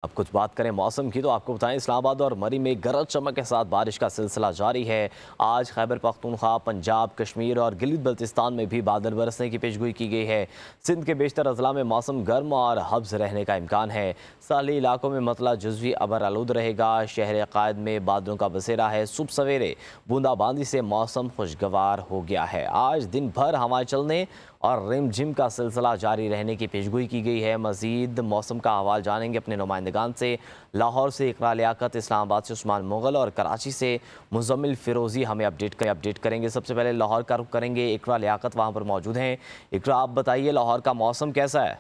अब कुछ बात करें मौसम की तो आपको बताएं इस्लामाबाद और मरी में गरज चमक के साथ बारिश का सिलसिला जारी है। आज खैबर पख्तूनख्वा, पंजाब, कश्मीर और गिलगित बल्तिस्तान में भी बादल बरसने की पेशगोई की गई है। सिंध के बेशतर अजला में मौसम गर्म और हब्स रहने का इम्कान है। साहली इलाकों में मतला जुज़वी अबर आलूद रहेगा। शहर कायद में बादलों का बसेरा है। सुबह सवेरे बूंदाबांदी से मौसम खुशगवार हो गया है। आज दिन भर हवाएं चलने और रिमझिम का सिलसिला जारी रहने की पेशगोई की गई है। मजीद मौसम का हवाल जानेंगे अपने नुमाइंदगान से। लाहौर से इकरा लियाकत, इस्लामाबाद से उस्मान मुगल और कराची से मुजम्मिल फिरोजी हमें अपडेट करेंगे। सबसे पहले लाहौर का रुख करेंगे। इकरा लियाकत वहाँ पर मौजूद हैं। इकरा, आप बताइए लाहौर का मौसम कैसा है?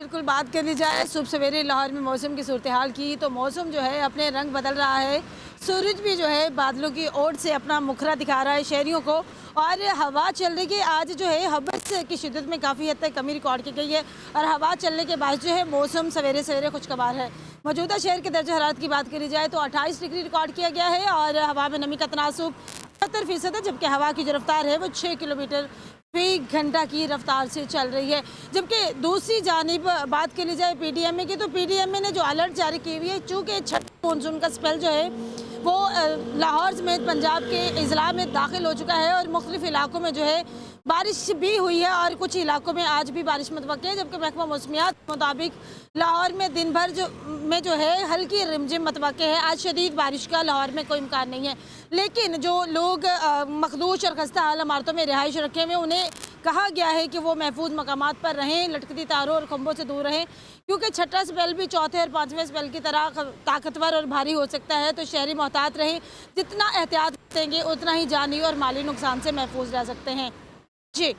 बिल्कुल, बात कर ली जाए सुबह सवेरे लाहौर में मौसम की सूरत हाल की तो मौसम जो है अपने रंग बदल रहा है। सूरज भी जो है बादलों की ओट से अपना मुखरा दिखा रहा है शहरियों को, और हवा चलने की आज जो है हब्स की शिद्दत में काफ़ी हद तक कमी रिकॉर्ड की गई है। और हवा चलने के बाद जो है मौसम सवेरे सवेरे खुशगवार है। मौजूदा शहर के दर्जा हरारत की बात करी जाए तो 28 डिग्री रिकॉर्ड किया गया है और हवा में नमी का तनासुब 70% है, जबकि हवा की जो रफ्तार है वो 6 किलोमीटर फी घंटा की रफ्तार से चल रही है। जबकि दूसरी जानिब बात कर ली जाए पीडीएमए की तो पीडीएमए ने जो अलर्ट जारी की हुई है, चूँकि छठा मानसून का स्पेल जो है वो लाहौर समेत पंजाब के अजला में दाखिल हो चुका है और मुख्तलिफ इलाकों में जो है बारिश भी हुई है और कुछ इलाकों में आज भी बारिश मुतवक्किल है। जबकि महकमा मौसमियात के मुताबिक लाहौर में दिन भर जो है हल्की रिमझिम मुतवक्किल है। आज शदीद बारिश का लाहौर में कोई इम्कान नहीं है, लेकिन जो लोग मखदूश और खस्ता हाल इमारतों में रिहाइश रखे हुए उन्हें कहा गया है कि वो महफूज मकामात पर रहें, लटकती तारों और खंभों से दूर रहें, क्योंकि छठा स्पेल भी चौथे और पाँचवें स्पेल की तरह ताकतवर और भारी हो सकता है। तो शहरी मोहतात रहें, जितना एहतियात करेंगे उतना ही जानी और माली नुकसान से महफूज रह सकते हैं। जी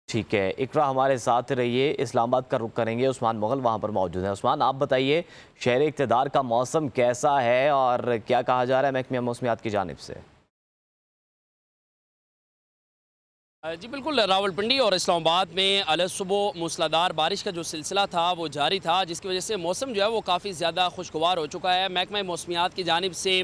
ठीक है इकरा, हमारे साथ रहिए। इस्लामाबाद का रुख करेंगे। उस्मान मुगल वहाँ पर मौजूद हैं। उस्मान, आप बताइए शहर इक़्तिदार का मौसम कैसा है और क्या कहा जा रहा है महकमे मौसमियात की जानिब से? जी बिल्कुल, रावलपिंडी और इस्लामाबाद में अलग सुबह मूसलाधार बारिश का जो सिलसिला था वो जारी था, जिसकी वजह से मौसम जो है वो काफ़ी ज़्यादा खुशगवार हो चुका है। महकमा मौसमियात की जानिब से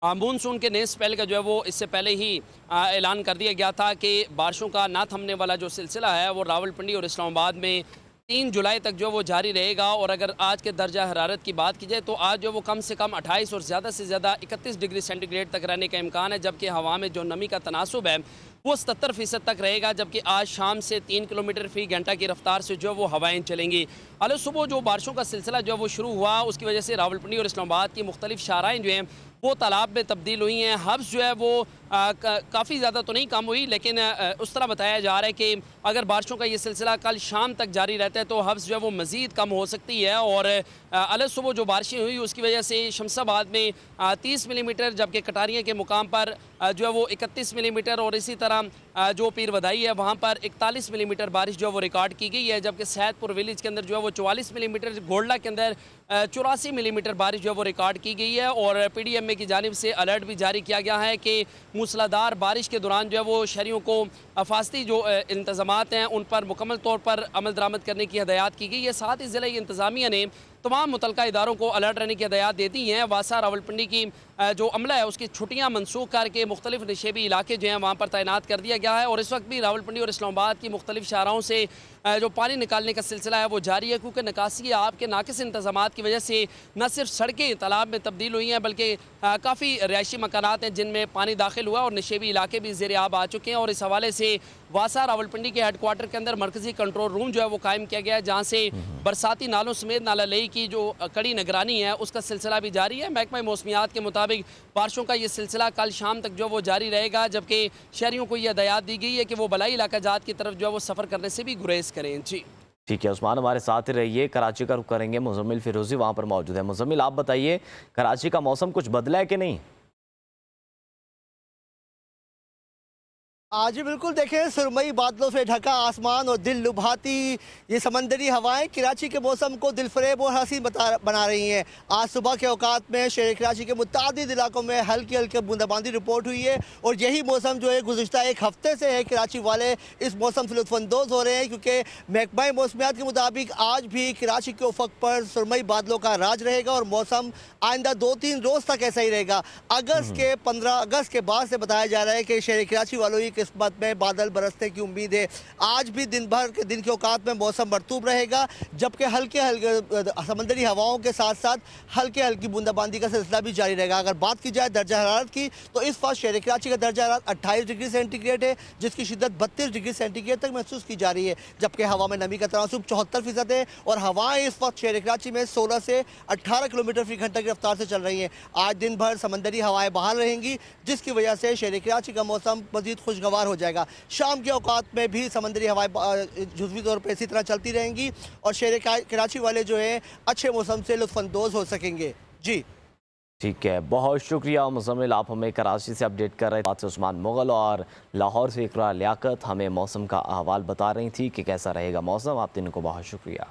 मानसून के नए स्पेल का जो है वो इससे पहले ही ऐलान कर दिया गया था कि बारिशों का ना थमने वाला जो सिलसिला है वो रावलपिंडी और इस्लामाबाद में 3 जुलाई तक जो वो जारी रहेगा। और अगर आज के दर्जा हरारत की बात की जाए तो आज जो वो कम से कम 28 और ज़्यादा से ज़्यादा 31 डिग्री सेंटीग्रेड तक रहने का इम्कान है, जबकि हवा में जो नमी का तनासुब है वो 77% तक रहेगा। जबकि आज शाम से 3 किलोमीटर फी घंटा की रफ्तार से जो वो हवाएं चलेंगी। अलग सुबह जो बारिशों का सिलसिला जो है वो शुरू हुआ, उसकी वजह से रावलपिंडी और इस्लामाबाद की मुख्तलिफ शाराएँ जो हैं वो तालाब में तब्दील हुई हैं। हब्स जो है वो काफ़ी ज़्यादा तो नहीं कम हुई, लेकिन उस तरह बताया जा रहा है कि अगर बारिशों का ये सिलसिला कल शाम तक जारी रहता है तो हब्स जो है वो मज़ीद कम हो सकती है। और अलग सुबह जो बारिशें हुई उसकी वजह से शमसाबाद में 30 मिलीमीटर, जबकि कटारिया के मुकाम पर जो है वो 31 मिलीमीटर और इसी तरह जो पीर वदाई है वहाँ पर 41 मिलीमीटर बारिश जो है वो रिकॉर्ड की गई है। जबकि सैदपुर विलेज के अंदर जो है वो 44 मिलीमीटर, घोड़ला के अंदर 84 मिलीमीटर बारिश जो है वो रिकॉर्ड की गई है। और पीडीएमए की जानिब से अलर्ट भी जारी किया गया है कि मूसलाधार बारिश के दौरान जो है वो शहरियों को हिफाजती जो इंतजामात हैं उन पर मुकम्मल तौर पर अमल दरामद करने की हदायत की गई है। साथ ही ज़िला इंतज़ामिया ने तमाम मुतलका इदारों को अलर्ट रहने की हदायत दे दी हैं। वासा रावलपिंडी की जो अमला है उसकी छुट्टियाँ मनसूख करके मुख्तलिफ नशेबी इलाके जो हैं वहाँ पर तैनात कर दिया गया है। और इस वक्त भी रावलपिंडी और इस्लामाबाद की मुख्तलिफ शाहराओं से जो पानी निकालने का सिलसिला है वो जारी है, क्योंकि निकासी आब के नाकिस इंतजामात की वजह से न सिर्फ सड़कें तालाब में तब्दील हुई हैं बल्कि काफ़ी रिहायशी मकानात हैं जिनमें पानी दाखिल हुआ और नशेबी इलाके भी ज़ेर आब आ चुके हैं। और इस हवाले से वासा रावलपिंडी के हेडक्वार्टर के अंदर मरकज़ी कंट्रोल रूम जो है वो कायम किया गया है, जहाँ से बरसाती नालों समेत नाला लई की जो कड़ी निगरानी है उसका सिलसिला भी जारी है। महकमा मौसमियात के मुताबिक बारिशों का ये सिलसिला कल शाम तक जो वो जारी रहेगा, जबकि शहरियों को यह हदायत दी गई है कि वो बलाई इलाका जात की तरफ जो है वो सफ़र करने से भी गुरेज करें। जी ठीक है उस्मान, हमारे साथ ही रहिए। कराची का रुख करेंगे। मुजम्मिल फिरोजी वहाँ पर मौजूद है। मुजम्मिल, आप बताइए कराची का मौसम कुछ बदला है कि नहीं? आज बिल्कुल देखें, सुरमई बादलों से ढका आसमान और दिल लुभाती ये समंदरी हवाएं कराची के मौसम को दिलफरेब और हसीन बना रही हैं। आज सुबह के औकात में शहर कराची के मुतादिद इलाकों में हल्की हल्की बूंदाबांदी रिपोर्ट हुई है और यही मौसम जो है गुज़िश्ता एक हफ्ते से है। कराची वाले इस मौसम से लुत्फ़अंदोज़ हो रहे हैं, क्योंकि महकमा मौसमियात के मुताबिक आज भी कराची के उफ़क़ पर सुरमई बादलों का राज रहेगा और मौसम आइंदा 2-3 रोज़ तक ऐसा ही रहेगा। 15 अगस्त के बाद से बताया जा रहा है कि शहर कराची वालों की किस्मत में बादल बरसने की उम्मीद है। आज भी दिन भर के दिन के औकात में मौसम मरतूब रहेगा, जबकि हल्के हल्के समंदरी हवाओं के साथ साथ हल्की हल्की बूंदाबांदी का सिलसिला भी जारी रहेगा। अगर बात की जाए दर्जा हरारत की, तो इस वक्त शहर कराची का दर्जा हरारत 28 डिग्री सेंटीग्रेड है, जिसकी शिद्दत 32 डिग्री सेंटीग्रेड तक महसूस की जा रही है, जबकि हवा में नमी का तनासुब 74% है और हवाएं इस वक्त शहर कराची में 16 से 18 किलोमीटर फी घंटा की रफ्तार से चल रही हैं। आज दिन भर समंदरी हवाएं बहाल रहेंगी, जिसकी वजह से शहर कराची का मौसम मजीद खुशगवार हो जाएगा। शाम के औकात में भी समंदरी हवाएं जुज़वी तौर पर इसी तरह चलती रहेंगी और शहर कराची वाले जो है अच्छे मौसम से लुत्फ़अंदोज़ हो सकेंगे। जी ठीक है, बहुत शुक्रिया मुज़म्मिल, आप हमें कराची से अपडेट कर रहे थे। उस्मान मुग़ल और लाहौर से इकरार लियाकत हमें मौसम का अहवाल बता रही थी कि कैसा रहेगा मौसम। आप तीनों को बहुत शुक्रिया।